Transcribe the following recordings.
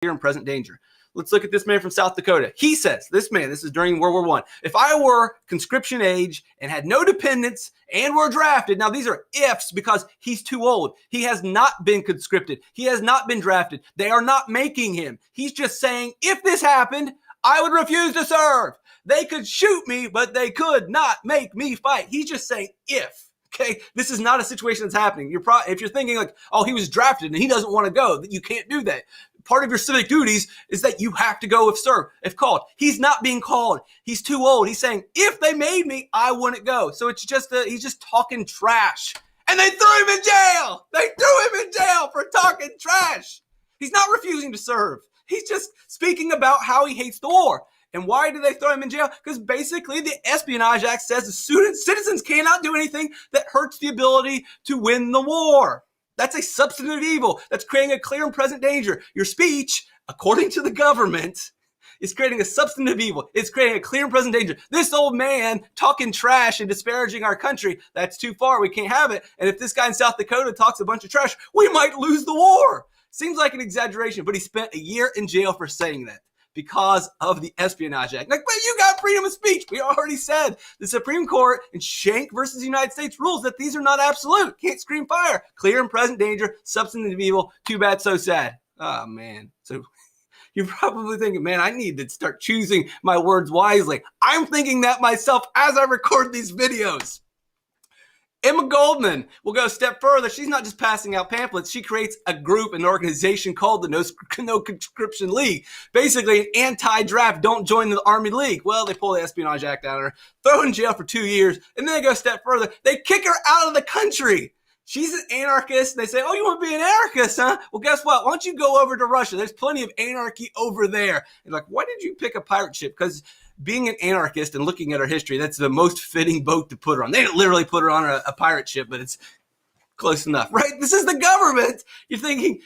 clear and present danger. Let's look at this man from South Dakota. He says, this is during World War I, if I were conscription age and had no dependents and were drafted, now these are ifs because he's too old. He has not been conscripted. He has not been drafted. They are not making him. He's just saying, if this happened, I would refuse to serve. They could shoot me, but they could not make me fight. He's just saying if. Okay, this is not a situation that's happening. If you're thinking like, oh, he was drafted and he doesn't want to go, you can't do that. Part of your civic duties is that you have to go if called. He's not being called. He's too old. He's saying, if they made me, I wouldn't go. So it's just he's just talking trash. And they threw him in jail. They threw him in jail for talking trash. He's not refusing to serve. He's just speaking about how he hates the war. And why do they throw him in jail? Because basically the Espionage Act says the citizens cannot do anything that hurts the ability to win the war. That's a substantive evil. That's creating a clear and present danger. Your speech, according to the government, is creating a substantive evil. It's creating a clear and present danger. This old man talking trash and disparaging our country, that's too far. We can't have it. And if this guy in South Dakota talks a bunch of trash, we might lose the war. Seems like an exaggeration, but he spent a year in jail for saying that because of the Espionage Act. Like, but you got freedom of speech. We already said the Supreme Court in Shank versus the United States rules that these are not absolute. Can't scream fire. Clear and present danger, substantive evil. Too bad, so sad. Oh, man. So you're probably thinking, man, I need to start choosing my words wisely. I'm thinking that myself as I record these videos. Emma Goldman will go a step further. She's not just passing out pamphlets. She creates a group, an organization called the No Conscription League. Basically, an anti-draft, don't join the Army League. Well, they pull the Espionage Act out of her, throw her in jail for 2 years, and then they go a step further. They kick her out of the country. She's an anarchist. They say, oh, you want to be an anarchist, huh? Well, guess what? Why don't you go over to Russia? There's plenty of anarchy over there. And like, why did you pick a pirate ship? Because being an anarchist and looking at her history, that's the most fitting boat to put her on. They didn't literally put her on a pirate ship, but it's close enough, right? This is the government. You're thinking,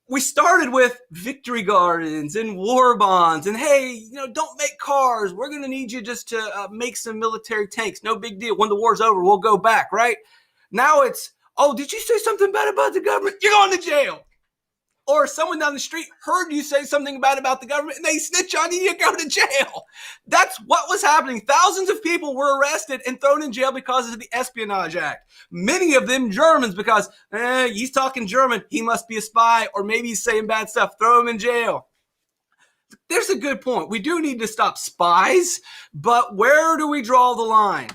we started with victory gardens and war bonds and, hey, don't make cars. We're going to need you just to make some military tanks. No big deal. When the war's over, we'll go back, right? Now it's, oh, did you say something bad about the government? You're going to jail. Or someone down the street heard you say something bad about the government and they snitch on you, you go to jail. That's what was happening. Thousands of people were arrested and thrown in jail because of the Espionage Act. Many of them Germans because he's talking German. He must be a spy, or maybe he's saying bad stuff. Throw him in jail. There's a good point. We do need to stop spies, but where do we draw the line?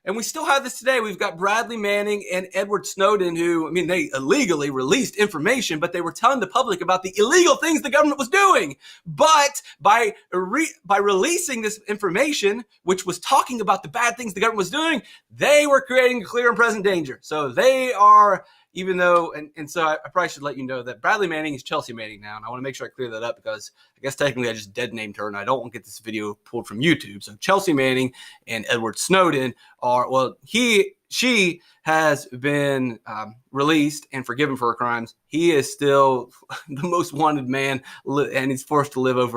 And we still have this today. We've got Bradley Manning and Edward Snowden who, they illegally released information, but they were telling the public about the illegal things the government was doing. But by releasing this information, which was talking about the bad things the government was doing, they were creating a clear and present danger. So they are, even though, and so I probably should let you know that Bradley Manning is Chelsea Manning now. And I want to make sure I clear that up because I guess technically I just dead named her and I don't want to get this video pulled from YouTube. So Chelsea Manning and Edward Snowden are, well, she has been released and forgiven for her crimes. He is still the most wanted man and he's forced to live over